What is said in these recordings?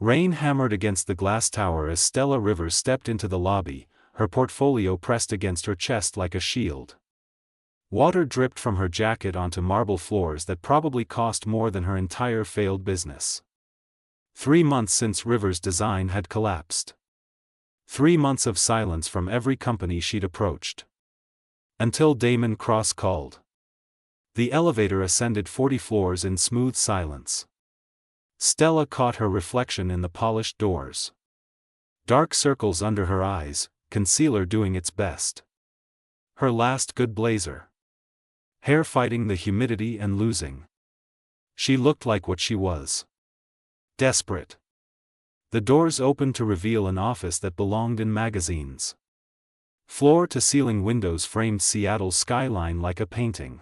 Rain hammered against the glass tower as Stella Rivers stepped into the lobby, her portfolio pressed against her chest like a shield. Water dripped from her jacket onto marble floors that probably cost more than her entire failed business. 3 months since Rivers' design had collapsed. 3 months of silence from every company she'd approached. Until Damen Cross called. The elevator ascended 40 floors in smooth silence. Stella caught her reflection in the polished doors. Dark circles under her eyes, concealer doing its best. Her last good blazer. Hair fighting the humidity and losing. She looked like what she was. Desperate. The doors opened to reveal an office that belonged in magazines. Floor-to-ceiling windows framed Seattle's skyline like a painting.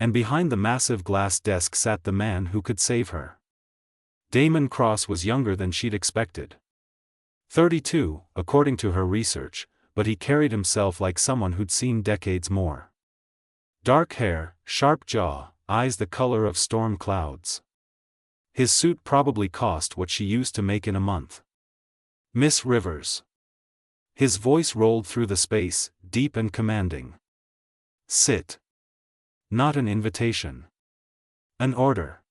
And behind the massive glass desk sat the man who could save her. Damen Cross was younger than she'd expected. 32, according to her research, but he carried himself like someone who'd seen decades more. Dark hair, sharp jaw, eyes the color of storm clouds. His suit probably cost what she used to make in a month. Miss Rivers. His voice rolled through the space, deep and commanding. Sit. Not an invitation. An order.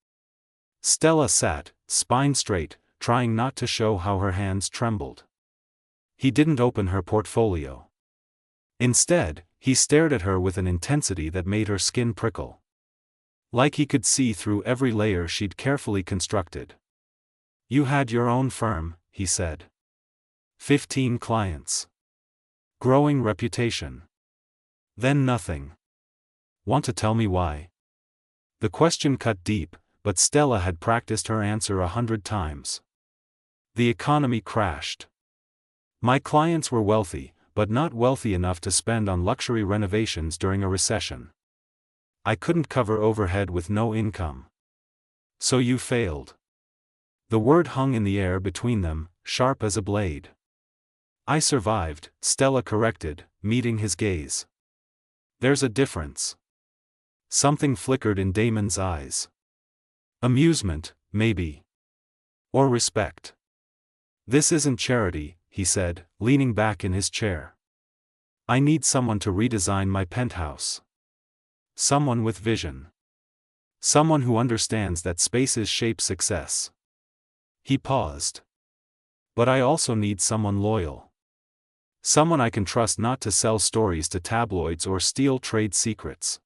Stella sat, spine straight, trying not to show how her hands trembled. He didn't open her portfolio. Instead, he stared at her with an intensity that made her skin prickle. Like he could see through every layer she'd carefully constructed. You had your own firm, he said. 15 clients. Growing reputation. Then nothing. Want to tell me why? The question cut deep, but Stella had practiced her answer 100 times. The economy crashed. My clients were wealthy, but not wealthy enough to spend on luxury renovations during a recession. I couldn't cover overhead with no income. So you failed. The word hung in the air between them, sharp as a blade. I survived, Stella corrected, meeting his gaze. There's a difference. Something flickered in Damen's eyes. Amusement, maybe. Or respect. This isn't charity, he said, leaning back in his chair. I need someone to redesign my penthouse. Someone with vision. Someone who understands that spaces shape success. He paused. But I also need someone loyal. Someone I can trust not to sell stories to tabloids or steal trade secrets.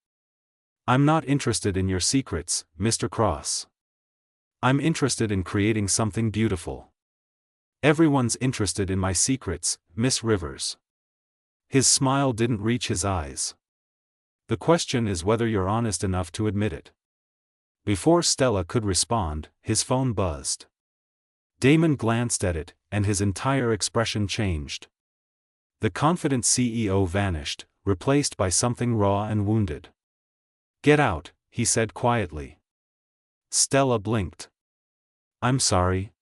I'm not interested in your secrets, Mr. Cross. I'm interested in creating something beautiful. Everyone's interested in my secrets, Miss Rivers. His smile didn't reach his eyes. The question is whether you're honest enough to admit it. Before Stella could respond, his phone buzzed. Damen glanced at it, and his entire expression changed. The confident CEO vanished, replaced by something raw and wounded. Get out, he said quietly. Stella blinked. I'm sorry.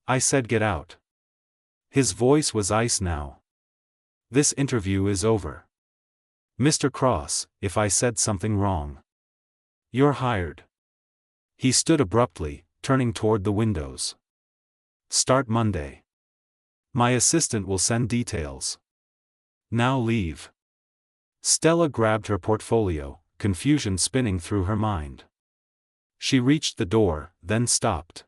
I said get out. His voice was ice now. This interview is over. Mr. Cross, if I said something wrong. You're hired. He stood abruptly, turning toward the windows. Start Monday. My assistant will send details. Now leave. Stella grabbed her portfolio, confusion spinning through her mind. She reached the door, then stopped.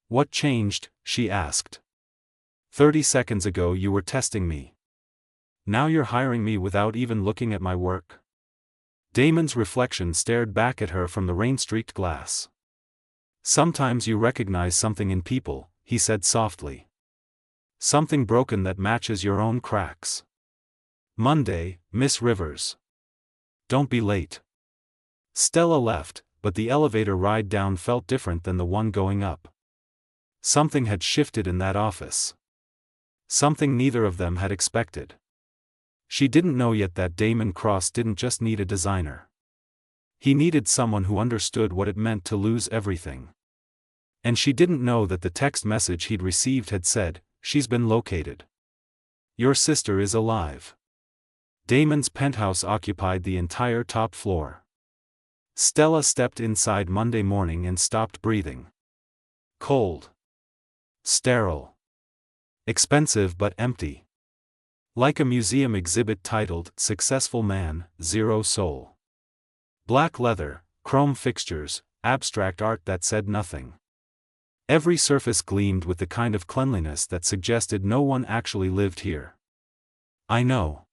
What changed? She asked. 30 seconds ago you were testing me. Now you're hiring me without even looking at my work. Damen's reflection stared back at her from the rain-streaked glass. Sometimes you recognize something in people, he said softly. Something broken that matches your own cracks. Monday, Miss Rivers. Don't be late. Stella left, but the elevator ride down felt different than the one going up. Something had shifted in that office. Something neither of them had expected. She didn't know yet that Damen Cross didn't just need a designer. He needed someone who understood what it meant to lose everything. And she didn't know that the text message he'd received had said, "She's been located. Your sister is alive." Damen's penthouse occupied the entire top floor. Stella stepped inside Monday morning and stopped breathing. Cold. Sterile. Expensive but empty. Like a museum exhibit titled, "Successful Man, Zero Soul." Black leather, chrome fixtures, abstract art that said nothing. Every surface gleamed with the kind of cleanliness that suggested no one actually lived here. "I know."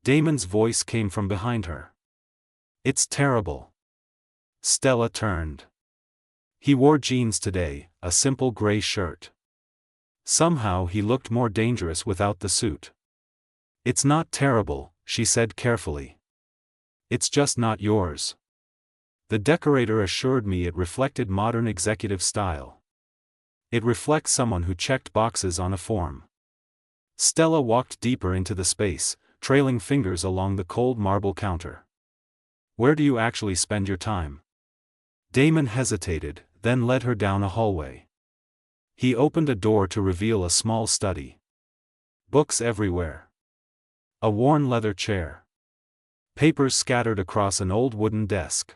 Damon's voice came from behind her. "It's terrible." Stella turned. He wore jeans today, a simple gray shirt. Somehow he looked more dangerous without the suit. "It's not terrible," she said carefully. "It's just not yours." The decorator assured me it reflected modern executive style. "It reflects someone who checked boxes on a form." Stella walked deeper into the space, trailing fingers along the cold marble counter. "Where do you actually spend your time?" Damon hesitated, then led her down a hallway. He opened a door to reveal a small study. Books everywhere. A worn leather chair. Papers scattered across an old wooden desk.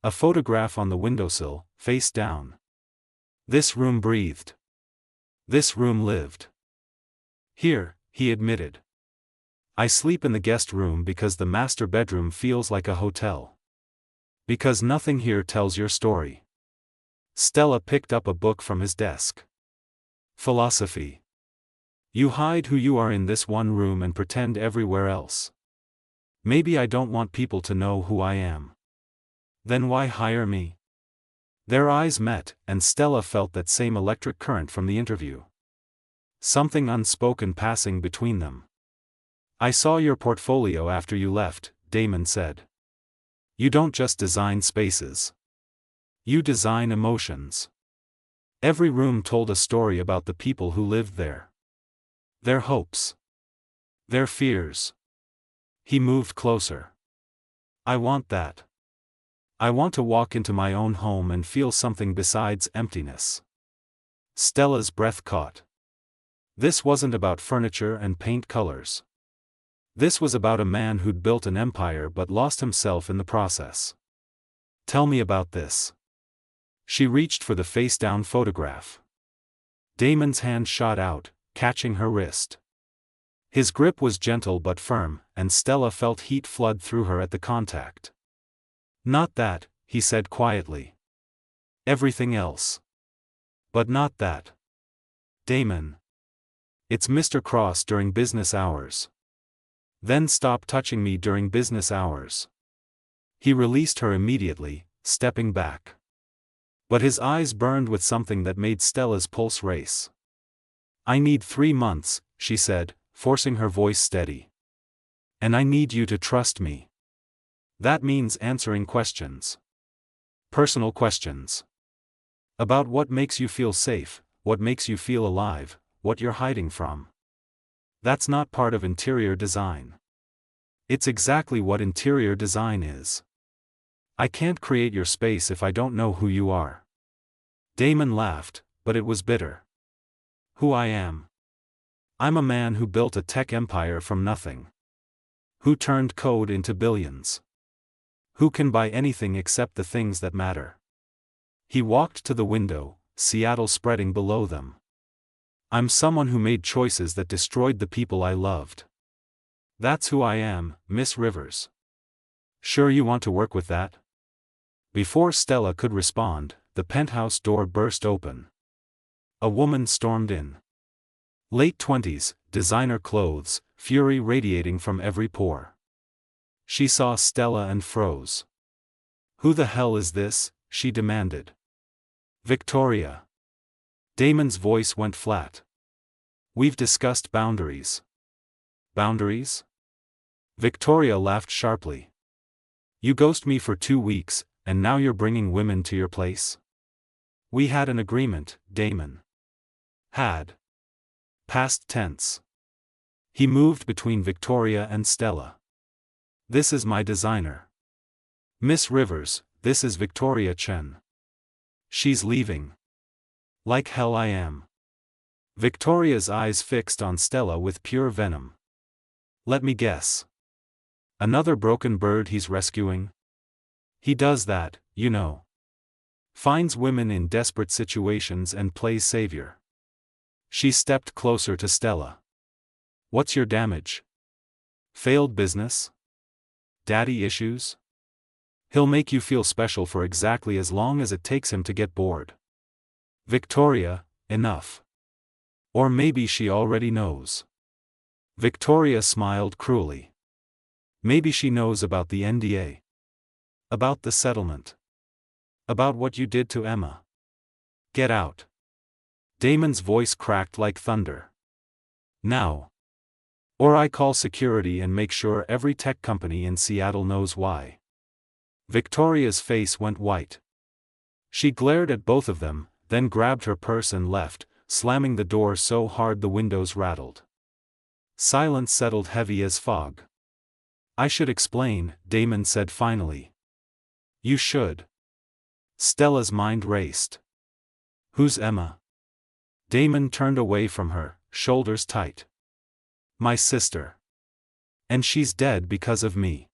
A photograph on the windowsill, face down. This room breathed. This room lived. "Here," he admitted. "I sleep in the guest room because the master bedroom feels like a hotel. Because nothing here tells your story." Stella picked up a book from his desk. "Philosophy. You hide who you are in this one room and pretend everywhere else. Maybe I don't want people to know who I am. Then why hire me?" Their eyes met, and Stella felt that same electric current from the interview. Something unspoken passing between them. "I saw your portfolio after you left," Damon said. "You don't just design spaces. You design emotions." Every room told a story about the people who lived there. Their hopes. Their fears. He moved closer. "I want that. I want to walk into my own home and feel something besides emptiness." Stella's breath caught. This wasn't about furniture and paint colors. This was about a man who'd built an empire but lost himself in the process. "Tell me about this." She reached for the face-down photograph. Damon's hand shot out, catching her wrist. His grip was gentle but firm, and Stella felt heat flood through her at the contact. "Not that," he said quietly. "Everything else. But not that." "Damon. It's Mr. Cross during business hours. Then stop touching me during business hours." He released her immediately, stepping back. But his eyes burned with something that made Stella's pulse race. "I need 3 months," she said, forcing her voice steady. "And I need you to trust me. That means answering questions. Personal questions. About what makes you feel safe, what makes you feel alive, what you're hiding from. That's not part of interior design. It's exactly what interior design is. I can't create your space if I don't know who you are." Damon laughed, but it was bitter. "Who I am? I'm a man who built a tech empire from nothing. Who turned code into billions. Who can buy anything except the things that matter." He walked to the window, Seattle spreading below them. "I'm someone who made choices that destroyed the people I loved. That's who I am, Miss Rivers. Sure you want to work with that?" Before Stella could respond, the penthouse door burst open. A woman stormed in. Late 20s, designer clothes, fury radiating from every pore. She saw Stella and froze. "Who the hell is this?" she demanded. "Victoria." Damon's voice went flat. "We've discussed boundaries." "Boundaries?" Victoria laughed sharply. "You ghost me for 2 weeks, and now you're bringing women to your place?" "We had an agreement, Damon." "Had." Past tense. He moved between Victoria and Stella. "This is my designer. Miss Rivers, this is Victoria Chen. She's leaving." "Like hell I am." Victoria's eyes fixed on Stella with pure venom. "Let me guess. Another broken bird he's rescuing?" "He does that, you know." Finds women in desperate situations and plays savior. She stepped closer to Stella. What's your damage? Failed business? Daddy issues? He'll make you feel special for exactly as long as it takes him to get bored. Victoria, enough. Or maybe she already knows. Victoria smiled cruelly. Maybe she knows about the NDA. About the settlement. About what you did to Emma. Get out. Damon's voice cracked like thunder. Now. Or I call security and make sure every tech company in Seattle knows why. Victoria's face went white. She glared at both of them, then grabbed her purse and left, slamming the door so hard the windows rattled. Silence settled heavy as fog. I should explain, Damon said finally. You should. Stella's mind raced. Who's Emma? Damon turned away from her, shoulders tight. My sister. And she's dead because of me.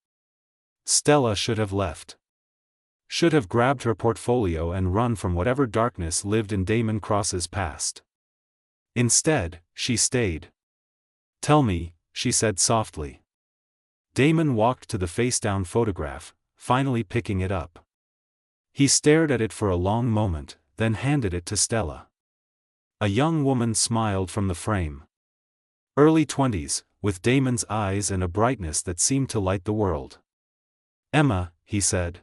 Stella should have left. Should have grabbed her portfolio and run from whatever darkness lived in Damen Cross's past. Instead, she stayed. Tell me, she said softly. Damon walked to the face-down photograph, finally picking it up. He stared at it for a long moment, then handed it to Stella. A young woman smiled from the frame. Early 20s, with Damon's eyes and a brightness that seemed to light the world. Emma, he said.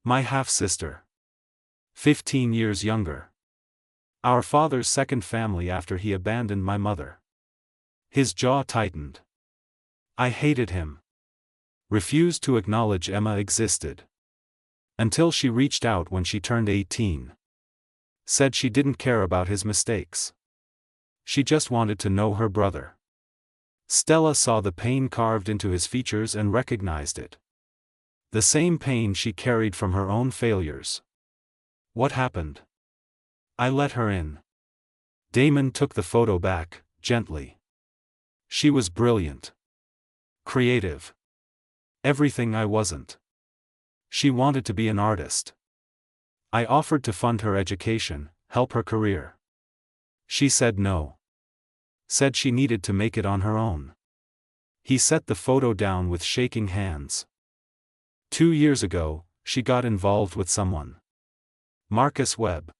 My half-sister. 15 years younger. Our father's second family after he abandoned my mother. His jaw tightened. I hated him. Refused to acknowledge Emma existed. Until she reached out when she turned 18. Said she didn't care about his mistakes. She just wanted to know her brother. Stella saw the pain carved into his features and recognized it. The same pain she carried from her own failures. What happened? I let her in. Damon took the photo back, gently. She was brilliant. Creative. Everything I wasn't. She wanted to be an artist. I offered to fund her education, help her career. She said no. Said she needed to make it on her own. He set the photo down with shaking hands. 2 years ago, she got involved with someone. Marcus Webb.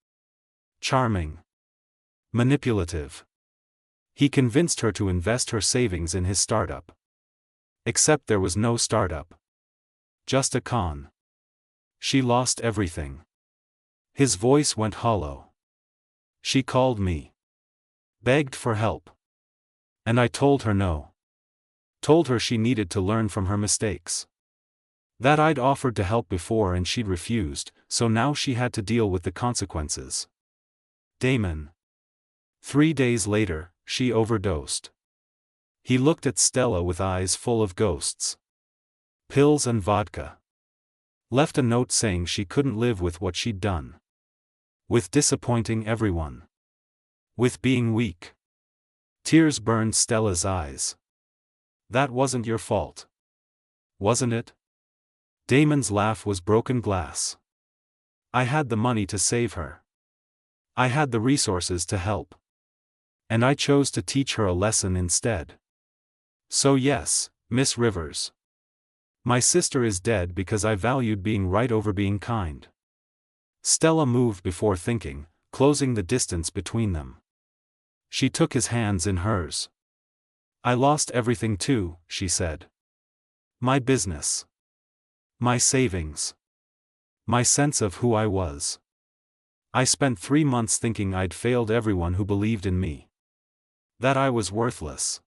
Charming. Manipulative. He convinced her to invest her savings in his startup. Except there was no startup. Just a con. She lost everything. His voice went hollow. She called me. Begged for help. And I told her no. Told her she needed to learn from her mistakes. That I'd offered to help before and she'd refused, so now she had to deal with the consequences. Damon. 3 days later, she overdosed. He looked at Stella with eyes full of ghosts. Pills and vodka. Left a note saying she couldn't live with what she'd done. With disappointing everyone. With being weak. Tears burned Stella's eyes. That wasn't your fault. Wasn't it? Damon's laugh was broken glass. I had the money to save her. I had the resources to help. And I chose to teach her a lesson instead. So yes, Miss Rivers. My sister is dead because I valued being right over being kind. Stella moved before thinking, closing the distance between them. She took his hands in hers. I lost everything too, she said. My business. My savings. My sense of who I was. I spent 3 months thinking I'd failed everyone who believed in me. That I was worthless.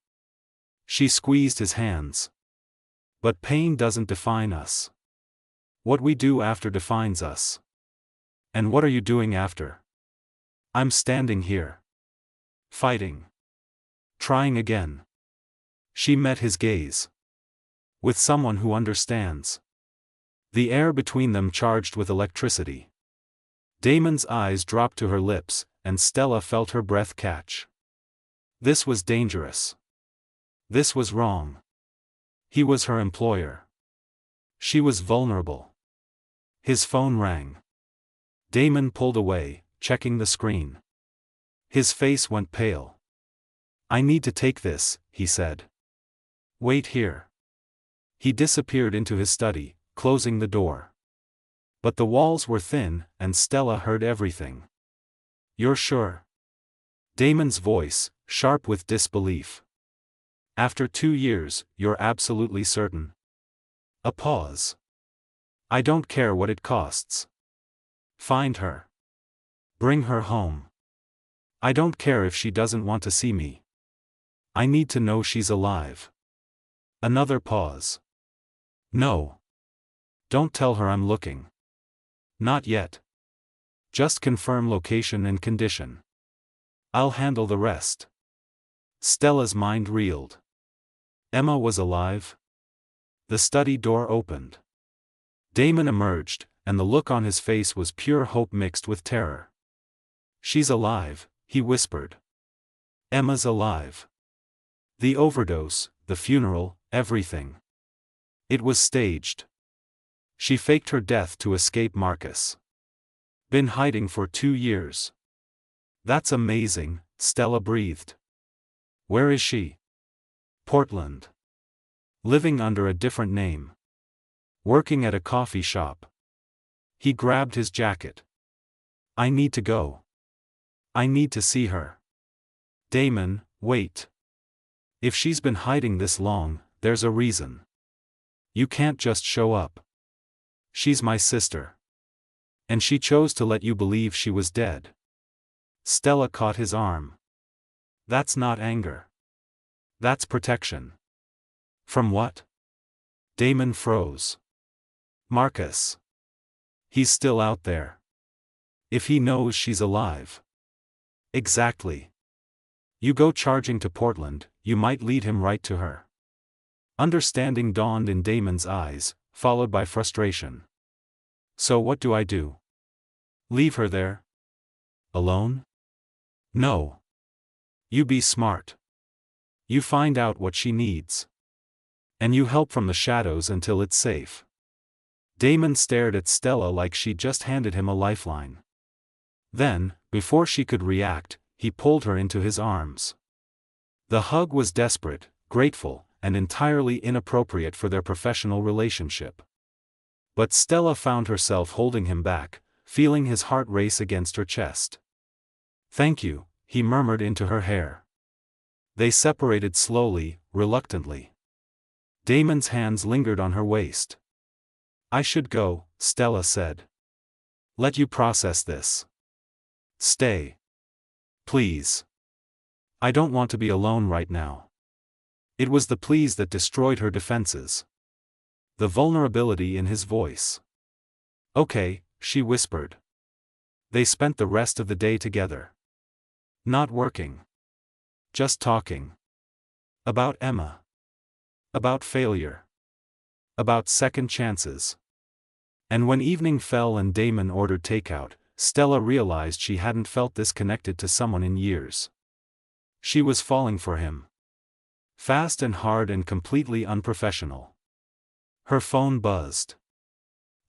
She squeezed his hands. But pain doesn't define us. What we do after defines us. And what are you doing after? I'm standing here. Fighting. Trying again. She met his gaze. With someone who understands. The air between them charged with electricity. Damon's eyes dropped to her lips, and Stella felt her breath catch. This was dangerous. This was wrong. He was her employer. She was vulnerable. His phone rang. Damen pulled away, checking the screen. His face went pale. I need to take this, he said. Wait here. He disappeared into his study, closing the door. But the walls were thin, and Stella heard everything. You're sure? Damon's voice, sharp with disbelief. After 2 years, you're absolutely certain? A pause. I don't care what it costs. Find her. Bring her home. I don't care if she doesn't want to see me. I need to know she's alive. Another pause. No. Don't tell her I'm looking. Not yet. Just confirm location and condition. I'll handle the rest. Stella's mind reeled. Emma was alive? The study door opened. Damen emerged, and the look on his face was pure hope mixed with terror. She's alive, he whispered. Emma's alive. The overdose, the funeral, everything. It was staged. She faked her death to escape Marcus. Been hiding for 2 years. That's amazing, Stella breathed. Where is she? Portland. Living under a different name. Working at a coffee shop. He grabbed his jacket. I need to go. I need to see her. Damen, wait. If she's been hiding this long, there's a reason. You can't just show up. She's my sister. And she chose to let you believe she was dead. Stella caught his arm. That's not anger. That's protection. From what? Damen froze. Marcus. He's still out there. If he knows she's alive. Exactly. You go charging to Portland, you might lead him right to her. Understanding dawned in Damon's eyes, followed by frustration. So what do I do? Leave her there? Alone? No. You be smart. You find out what she needs. And you help from the shadows until it's safe. Damen stared at Stella like she'd just handed him a lifeline. Then, before she could react, he pulled her into his arms. The hug was desperate, grateful, and entirely inappropriate for their professional relationship. But Stella found herself holding him back, feeling his heart race against her chest. Thank you, he murmured into her hair. They separated slowly, reluctantly. Damon's hands lingered on her waist. I should go, Stella said. Let you process this. Stay. Please. I don't want to be alone right now. It was the please that destroyed her defenses. The vulnerability in his voice. Okay, she whispered. They spent the rest of the day together. Not working. Just talking. About Emma. About failure. About second chances. And when evening fell and Damen ordered takeout, Stella realized she hadn't felt this connected to someone in years. She was falling for him. Fast and hard and completely unprofessional. Her phone buzzed.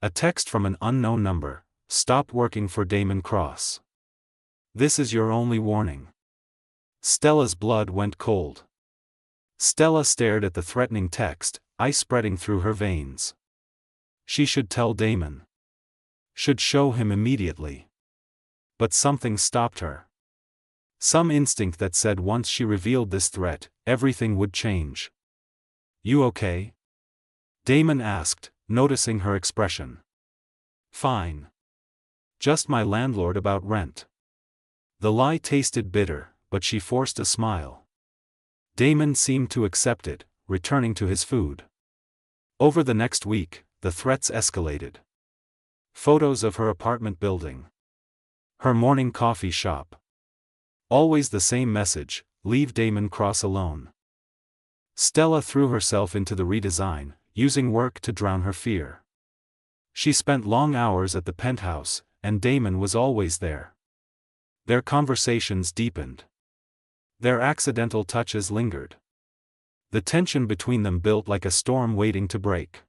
A text from an unknown number: stopped working for Damen Cross. This is your only warning. Stella's blood went cold. Stella stared at the threatening text, ice spreading through her veins. She should tell Damen. Should show him immediately. But something stopped her. Some instinct that said once she revealed this threat, everything would change. You okay? Damen asked, noticing her expression. Fine. Just my landlord about rent. The lie tasted bitter, but she forced a smile. Damen seemed to accept it, returning to his food. Over the next week, the threats escalated. Photos of her apartment building. Her morning coffee shop. Always the same message: leave Damen Cross alone. Stella threw herself into the redesign, using work to drown her fear. She spent long hours at the penthouse, and Damen was always there. Their conversations deepened. Their accidental touches lingered. The tension between them built like a storm waiting to break.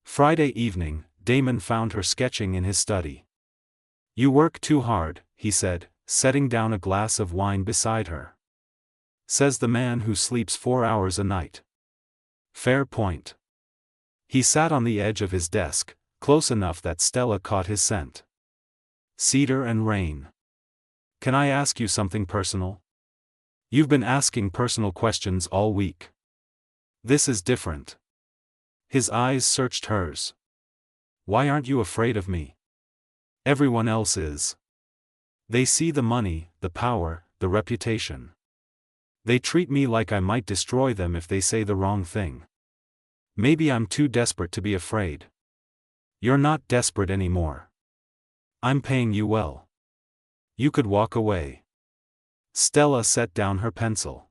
Friday evening, Damen found her sketching in his study. You work too hard, he said, setting down a glass of wine beside her. Says the man who sleeps 4 hours a night. Fair point. He sat on the edge of his desk, close enough that Stella caught his scent. Cedar and rain. Can I ask you something personal? You've been asking personal questions all week. This is different. His eyes searched hers. Why aren't you afraid of me? Everyone else is. They see the money, the power, the reputation. They treat me like I might destroy them if they say the wrong thing. Maybe I'm too desperate to be afraid. You're not desperate anymore. I'm paying you well. You could walk away. Stella set down her pencil.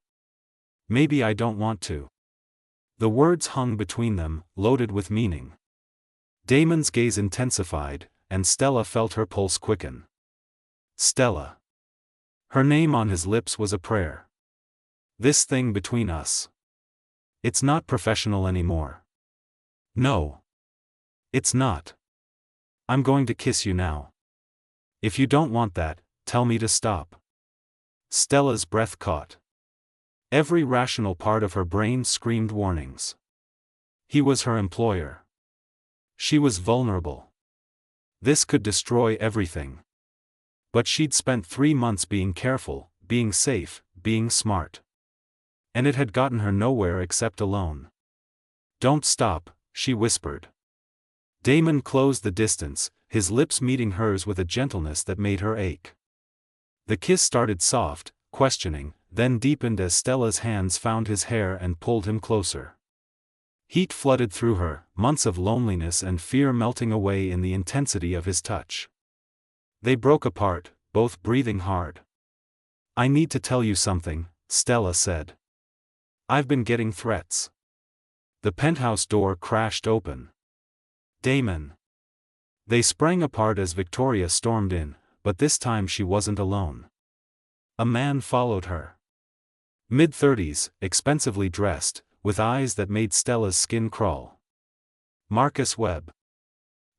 Maybe I don't want to. The words hung between them, loaded with meaning. Damon's gaze intensified, and Stella felt her pulse quicken. Stella. Her name on his lips was a prayer. This thing between us. It's not professional anymore. No. It's not. I'm going to kiss you now. If you don't want that, tell me to stop. Stella's breath caught. Every rational part of her brain screamed warnings. He was her employer. She was vulnerable. This could destroy everything. But she'd spent 3 months being careful, being safe, being smart. And it had gotten her nowhere except alone. Don't stop, she whispered. Damon closed the distance, his lips meeting hers with a gentleness that made her ache. The kiss started soft, questioning, then deepened as Stella's hands found his hair and pulled him closer. Heat flooded through her, months of loneliness and fear melting away in the intensity of his touch. They broke apart, both breathing hard. I need to tell you something, Stella said. I've been getting threats. The penthouse door crashed open. Damon. They sprang apart as Victoria stormed in, but this time she wasn't alone. A man followed her. Mid-30s, expensively dressed, with eyes that made Stella's skin crawl. Marcus Webb.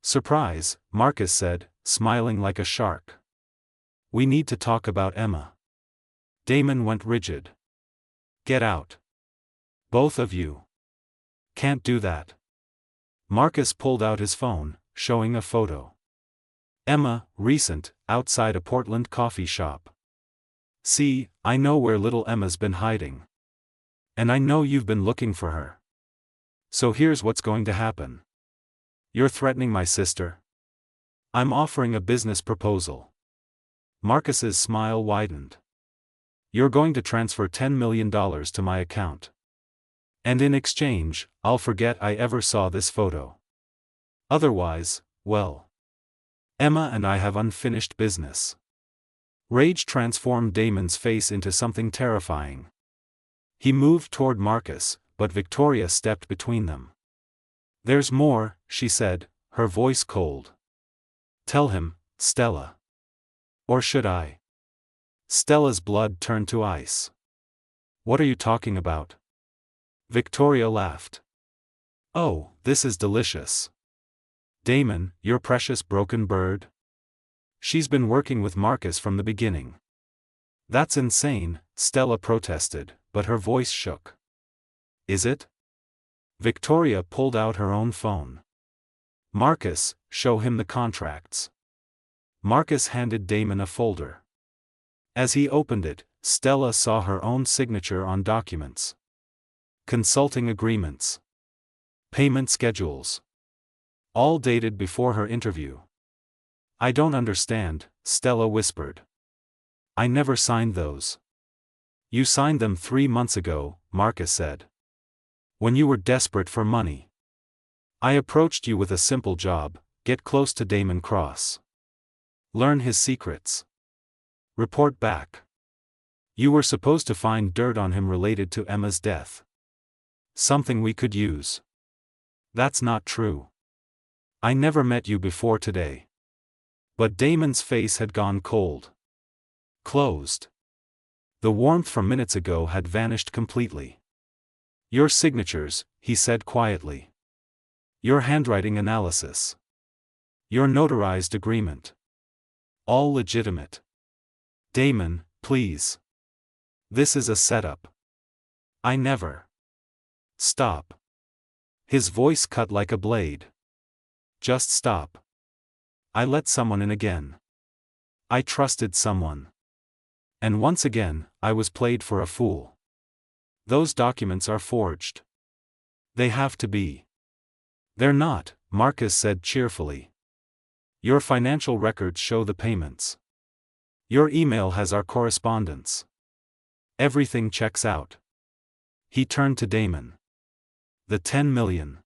Surprise, Marcus said, smiling like a shark. We need to talk about Emma. Damon went rigid. Get out. Both of you. Can't do that. Marcus pulled out his phone, showing a photo. Emma, recent, outside a Portland coffee shop. See, I know where little Emma's been hiding. And I know you've been looking for her. So here's what's going to happen. You're threatening my sister? I'm offering a business proposal. Marcus's smile widened. You're going to transfer $10 million to my account. And in exchange, I'll forget I ever saw this photo. Otherwise, well. Emma and I have unfinished business. Rage transformed Damon's face into something terrifying. He moved toward Marcus, but Victoria stepped between them. There's more, she said, her voice cold. Tell him, Stella. Or should I? Stella's blood turned to ice. What are you talking about? Victoria laughed. Oh, this is delicious. Damon, your precious broken bird? She's been working with Marcus from the beginning. That's insane, Stella protested, but her voice shook. Is it? Victoria pulled out her own phone. Marcus, show him the contracts. Marcus handed Damon a folder. As he opened it, Stella saw her own signature on documents. Consulting agreements. Payment schedules. All dated before her interview. I don't understand, Stella whispered. I never signed those. You signed them 3 months ago, Marcus said. When you were desperate for money. I approached you with a simple job, get close to Damen Cross. Learn his secrets. Report back. You were supposed to find dirt on him related to Emma's death. Something we could use. That's not true. I never met you before today. But Damon's face had gone cold. Closed. The warmth from minutes ago had vanished completely. Your signatures, he said quietly. Your handwriting analysis. Your notarized agreement. All legitimate. Damen, please. This is a setup. I never. Stop. His voice cut like a blade. Just stop. I let someone in again. I trusted someone. And once again, I was played for a fool. Those documents are forged. They have to be. They're not, Marcus said cheerfully. Your financial records show the payments. Your email has our correspondence. Everything checks out. He turned to Damen. The 10 million.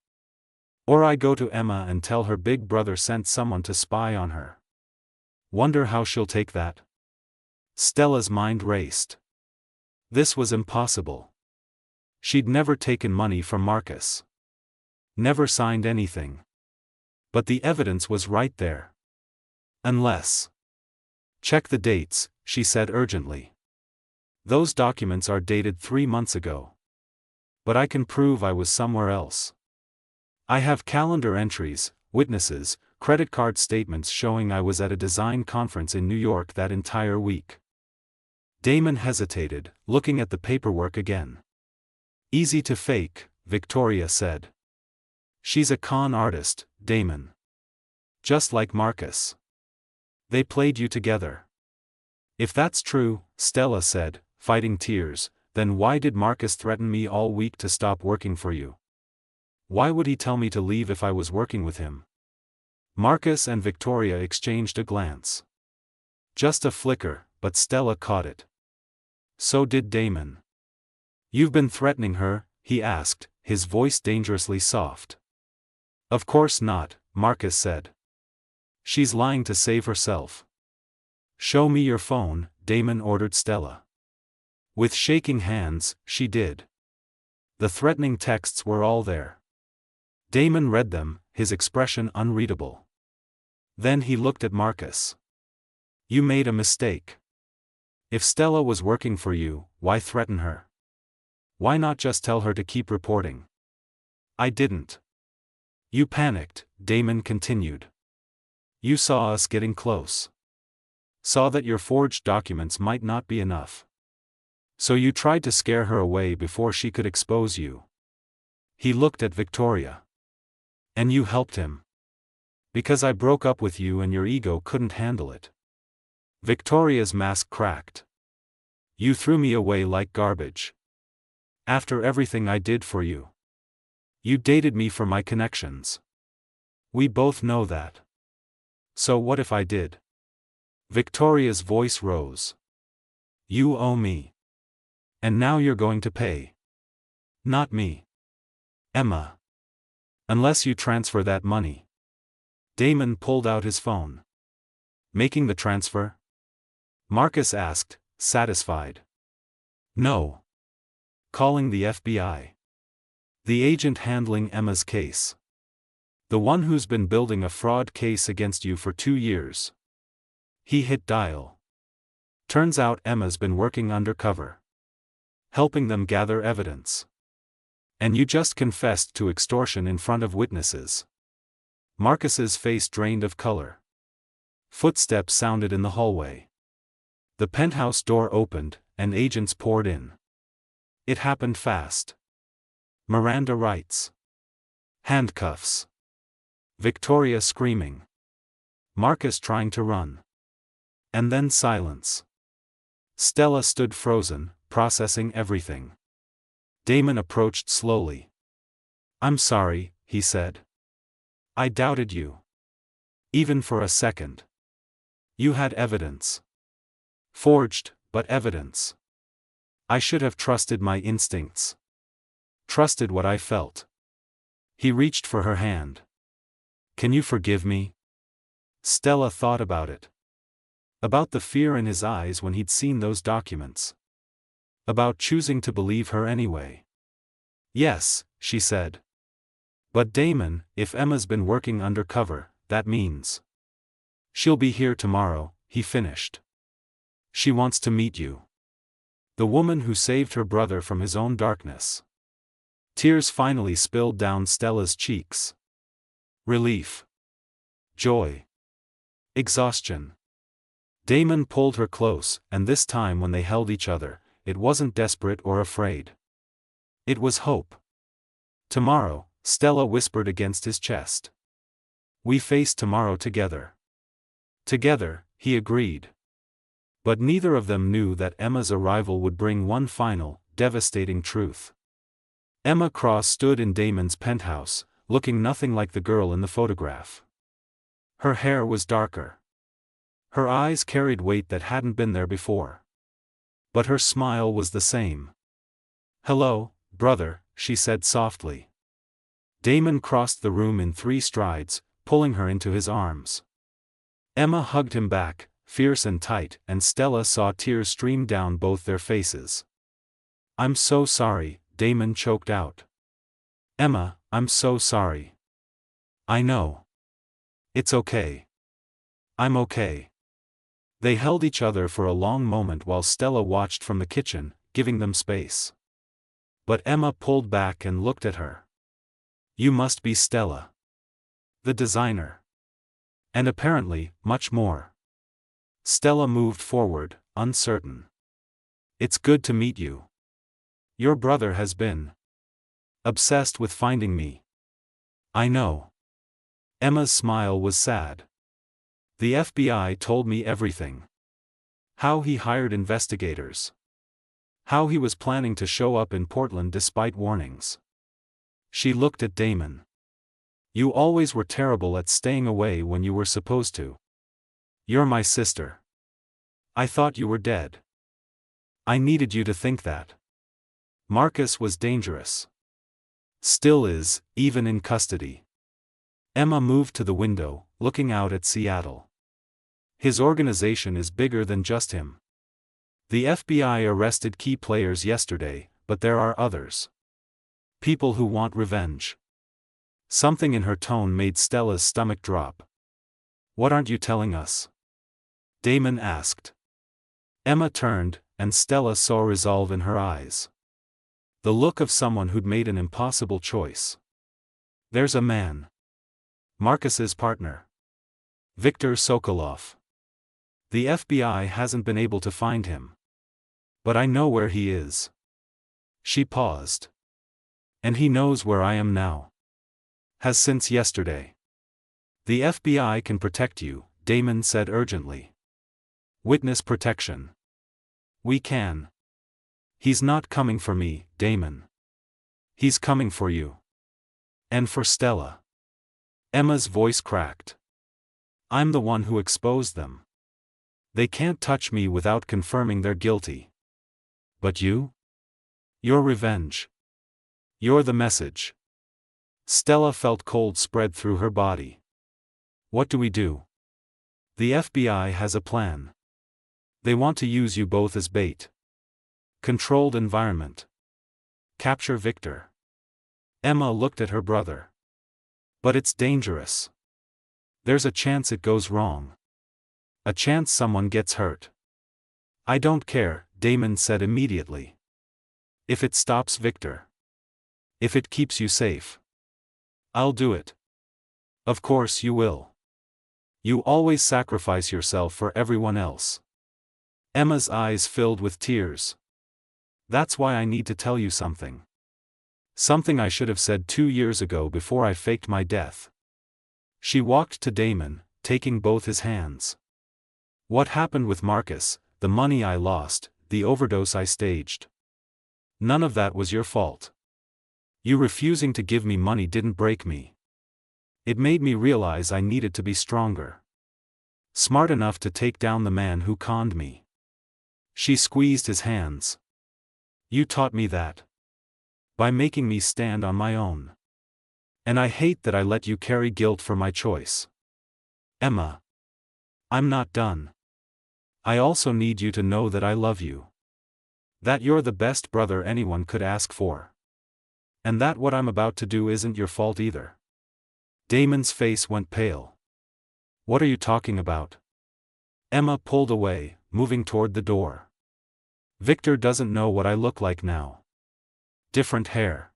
Or I go to Emma and tell her big brother sent someone to spy on her. Wonder how she'll take that? Stella's mind raced. This was impossible. She'd never taken money from Marcus. Never signed anything. But the evidence was right there. Unless. Check the dates, she said urgently. Those documents are dated 3 months ago. But I can prove I was somewhere else. I have calendar entries, witnesses, credit card statements showing I was at a design conference in New York that entire week. Damen hesitated, looking at the paperwork again. Easy to fake, Victoria said. She's a con artist, Damen. Just like Marcus. They played you together. If that's true, Stella said, fighting tears, then why did Marcus threaten me all week to stop working for you? Why would he tell me to leave if I was working with him? Marcus and Victoria exchanged a glance. Just a flicker, but Stella caught it. So did Damen. You've been threatening her, he asked, his voice dangerously soft. Of course not, Marcus said. She's lying to save herself. Show me your phone, Damen ordered Stella. With shaking hands, she did. The threatening texts were all there. Damen read them, his expression unreadable. Then he looked at Marcus. You made a mistake. If Stella was working for you, why threaten her? Why not just tell her to keep reporting? I didn't. You panicked, Damen continued. You saw us getting close. Saw that your forged documents might not be enough. So you tried to scare her away before she could expose you. He looked at Victoria. And you helped him. Because I broke up with you and your ego couldn't handle it. Victoria's mask cracked. You threw me away like garbage. After everything I did for you. You dated me for my connections. We both know that. So what if I did? Victoria's voice rose. You owe me. And now you're going to pay. Not me. Emma. Unless you transfer that money. Damen pulled out his phone. Making the transfer? Marcus asked, satisfied. No. Calling the FBI. The agent handling Emma's case. The one who's been building a fraud case against you for 2 years. He hit dial. Turns out Emma's been working undercover. Helping them gather evidence. And you just confessed to extortion in front of witnesses. Marcus's face drained of color. Footsteps sounded in the hallway. The penthouse door opened, and agents poured in. It happened fast. Miranda writes. Handcuffs. Victoria screaming. Marcus trying to run. And then silence. Stella stood frozen, processing everything. Damen approached slowly. I'm sorry, he said. I doubted you. Even for a second. You had evidence. Forged, but evidence. I should have trusted my instincts. Trusted what I felt. He reached for her hand. Can you forgive me? Stella thought about it. About the fear in his eyes when he'd seen those documents. About choosing to believe her anyway. Yes, she said. But Damen, if Emma's been working undercover, that means. She'll be here tomorrow, he finished. She wants to meet you. The woman who saved her brother from his own darkness. Tears finally spilled down Stella's cheeks. Relief. Joy. Exhaustion. Damen pulled her close, and this time when they held each other, it wasn't desperate or afraid. It was hope. Tomorrow, Stella whispered against his chest. We face tomorrow together. Together, he agreed. But neither of them knew that Emma's arrival would bring one final, devastating truth. Emma Cross stood in Damen's penthouse, looking nothing like the girl in the photograph. Her hair was darker. Her eyes carried weight that hadn't been there before. But her smile was the same. "Hello, brother," she said softly. Damen crossed the room in 3 strides, pulling her into his arms. Emma hugged him back, fierce and tight, and Stella saw tears stream down both their faces. "I'm so sorry," Damen choked out. "Emma, I'm so sorry." "I know. It's okay. I'm okay." They held each other for a long moment while Stella watched from the kitchen, giving them space. But Emma pulled back and looked at her. "You must be Stella, the designer. And apparently, much more." Stella moved forward, uncertain. "It's good to meet you. Your brother has been obsessed with finding me." "I know." Emma's smile was sad. "The FBI told me everything. How he hired investigators. How he was planning to show up in Portland despite warnings." She looked at Damen. "You always were terrible at staying away when you were supposed to. You're my sister. I thought you were dead. I needed you to think that. Marcus was dangerous. Still is, even in custody." Emma moved to the window, looking out at Seattle. "His organization is bigger than just him. The FBI arrested key players yesterday, but there are others. People who want revenge." Something in her tone made Stella's stomach drop. "What aren't you telling us?" Damen asked. Emma turned, and Stella saw resolve in her eyes. The look of someone who'd made an impossible choice. "There's a man. Marcus's partner. Viktor Sokolov. The FBI hasn't been able to find him. But I know where he is." She paused. "And he knows where I am now. Has since yesterday. The FBI can protect you," Damen said urgently. "Witness protection. We can. He's not coming for me, Damen. He's coming for you. And for Stella." Emma's voice cracked. "I'm the one who exposed them. They can't touch me without confirming they're guilty. But you? Your revenge. You're the message." Stella felt cold spread through her body. "What do we do?" "The FBI has a plan. They want to use you both as bait. Controlled environment. Capture Viktor." Emma looked at her brother. "But it's dangerous. There's a chance it goes wrong. A chance someone gets hurt." "I don't care," Damen said immediately. "If it stops Viktor. If it keeps you safe. I'll do it." "Of course you will. You always sacrifice yourself for everyone else." Emma's eyes filled with tears. "That's why I need to tell you something. Something I should have said 2 years ago before I faked my death." She walked to Damen, taking both his hands. "What happened with Marcus, the money I lost, the overdose I staged. None of that was your fault. You refusing to give me money didn't break me. It made me realize I needed to be stronger. Smart enough to take down the man who conned me." She squeezed his hands. "You taught me that. By making me stand on my own. And I hate that I let you carry guilt for my choice. Emma. I'm not done. I also need you to know that I love you. That you're the best brother anyone could ask for. And that what I'm about to do isn't your fault either." Damen's face went pale. "What are you talking about?" Emma pulled away, moving toward the door. "Viktor doesn't know what I look like now. Different hair.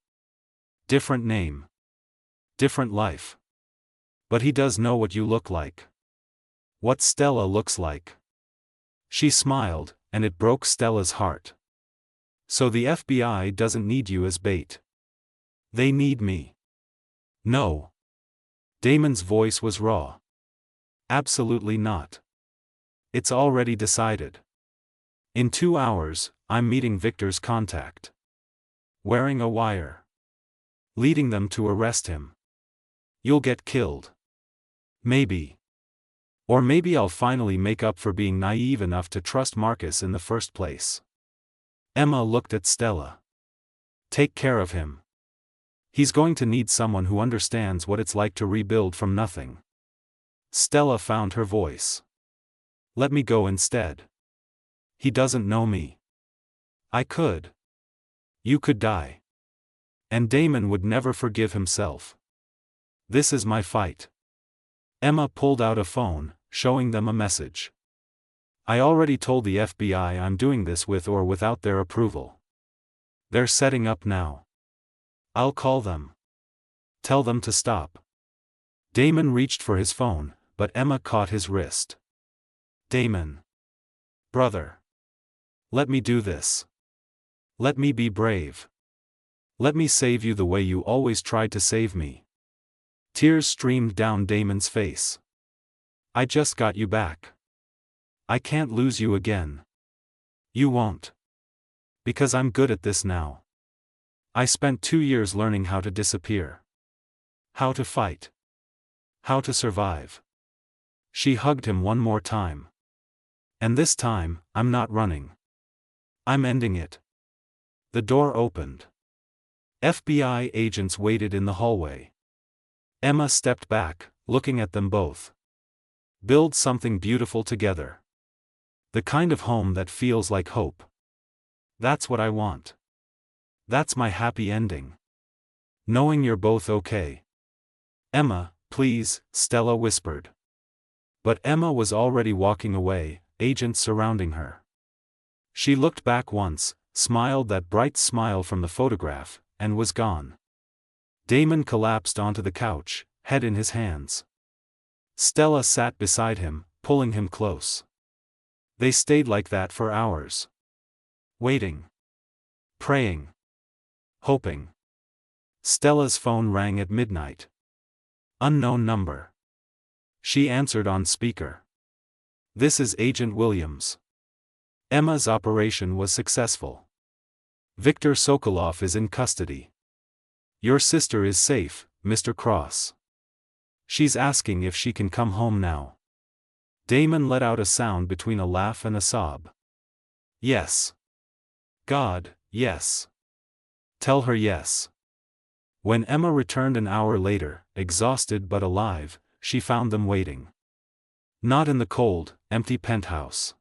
Different name. Different life. But he does know what you look like. What Stella looks like. She smiled, and it broke Stella's heart. So the FBI doesn't need you as bait. They need me. No. Damon's voice was raw. Absolutely not. It's already decided. In 2 hours, I'm meeting Victor's contact. Wearing a wire. Leading them to arrest him. You'll get killed. Maybe. Or maybe I'll finally make up for being naive enough to trust Marcus in the first place. Emma looked at Stella. Take care of him. He's going to need someone who understands what it's like to rebuild from nothing. Stella found her voice. Let me go instead. He doesn't know me. I could. You could die. And Damon would never forgive himself. This is my fight. Emma pulled out a phone, showing them a message. I already told the FBI I'm doing this with or without their approval. They're setting up now. I'll call them. Tell them to stop. Damon reached for his phone, but Emma caught his wrist. Damon. Brother. Let me do this. Let me be brave. Let me save you the way you always tried to save me. Tears streamed down Damon's face. I just got you back. I can't lose you again. You won't. Because I'm good at this now. I spent 2 years learning how to disappear. How to fight. How to survive. She hugged him one more time. And this time, I'm not running. I'm ending it. The door opened. FBI agents waited in the hallway. Emma stepped back, looking at them both. Build something beautiful together. The kind of home that feels like hope. That's what I want. That's my happy ending. Knowing you're both okay. Emma, please, Stella whispered. But Emma was already walking away, agents surrounding her. She looked back once, smiled that bright smile from the photograph, and was gone. Damon collapsed onto the couch, head in his hands. Stella sat beside him, pulling him close. They stayed like that for hours. Waiting. Praying. Hoping. Stella's phone rang at midnight. Unknown number. She answered on speaker. This is Agent Williams. Emma's operation was successful. Viktor Sokolov is in custody. Your sister is safe, Mr. Cross. She's asking if she can come home now. Damon let out a sound between a laugh and a sob. Yes. God, yes. Tell her yes. When Emma returned an hour later, exhausted but alive, she found them waiting. Not in the cold, empty penthouse.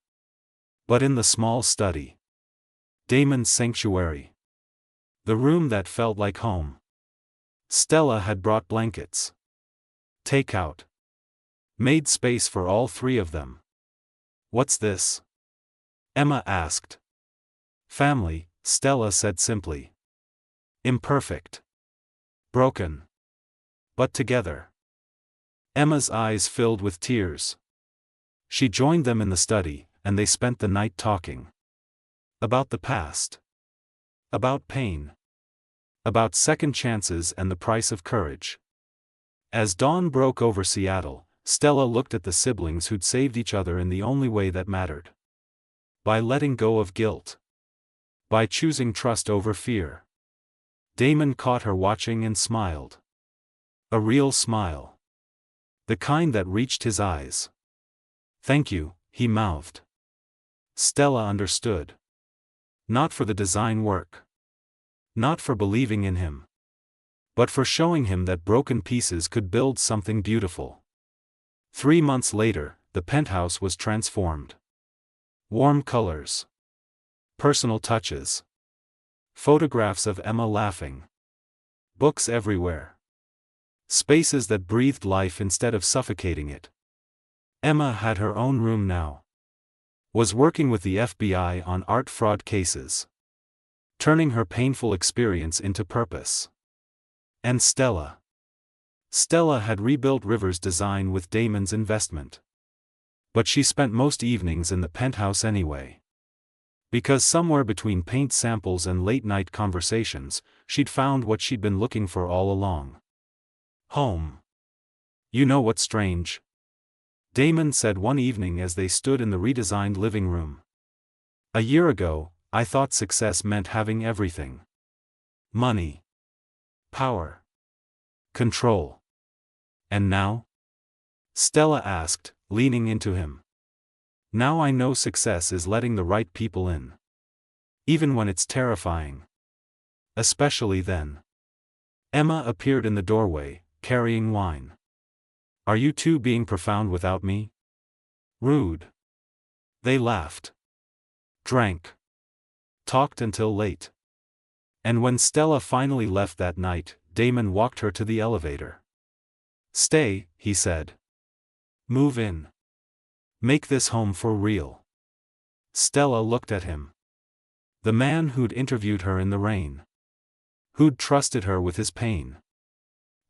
But in the small study. Damon's sanctuary. The room that felt like home. Stella had brought blankets. Takeout. Made space for all 3 of them. What's this? Emma asked. Family, Stella said simply. Imperfect. Broken. But together. Emma's eyes filled with tears. She joined them in the study, and they spent the night talking. About the past. About pain. About second chances and the price of courage. As dawn broke over Seattle, Stella looked at the siblings who'd saved each other in the only way that mattered. By letting go of guilt. By choosing trust over fear. Damon caught her watching and smiled. A real smile. The kind that reached his eyes. Thank you, he mouthed. Stella understood. Not for the design work. Not for believing in him. But for showing him that broken pieces could build something beautiful. 3 months later, the penthouse was transformed. Warm colors. Personal touches. Photographs of Emma laughing. Books everywhere. Spaces that breathed life instead of suffocating it. Emma had her own room now. Was working with the FBI on art fraud cases. Turning her painful experience into purpose. And Stella. Stella had rebuilt Rivers' design with Damon's investment. But she spent most evenings in the penthouse anyway. Because somewhere between paint samples and late-night conversations, she'd found what she'd been looking for all along. Home. You know what's strange? Damen said one evening as they stood in the redesigned living room. A year ago, I thought success meant having everything. Money. Power. Control. And now? Stella asked, leaning into him. Now I know success is letting the right people in. Even when it's terrifying. Especially then. Emma appeared in the doorway, carrying wine. Are you two being profound without me? Rude. They laughed. Drank. Talked until late. And when Stella finally left that night, Damen walked her to the elevator. Stay, he said. Move in. Make this home for real. Stella looked at him. The man who'd interviewed her in the rain. Who'd trusted her with his pain.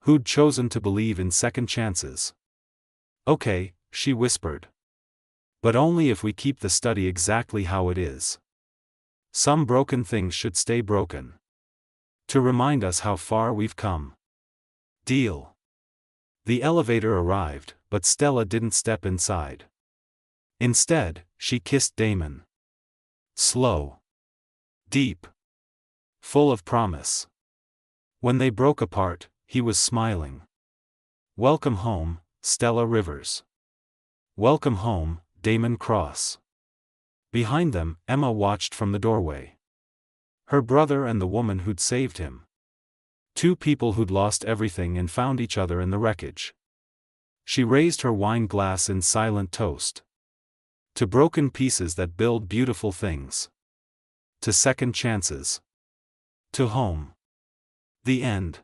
Who'd chosen to believe in second chances. Okay, she whispered. But only if we keep the study exactly how it is. Some broken things should stay broken. To remind us how far we've come. Deal. The elevator arrived, but Stella didn't step inside. Instead, she kissed Damen. Slow. Deep. Full of promise. When they broke apart, he was smiling. Welcome home, Stella Rivers. Welcome home, Damen Cross. Behind them, Emma watched from the doorway. Her brother and the woman who'd saved him. Two people who'd lost everything and found each other in the wreckage. She raised her wine glass in silent toast. To broken pieces that build beautiful things. To second chances. To home. The end.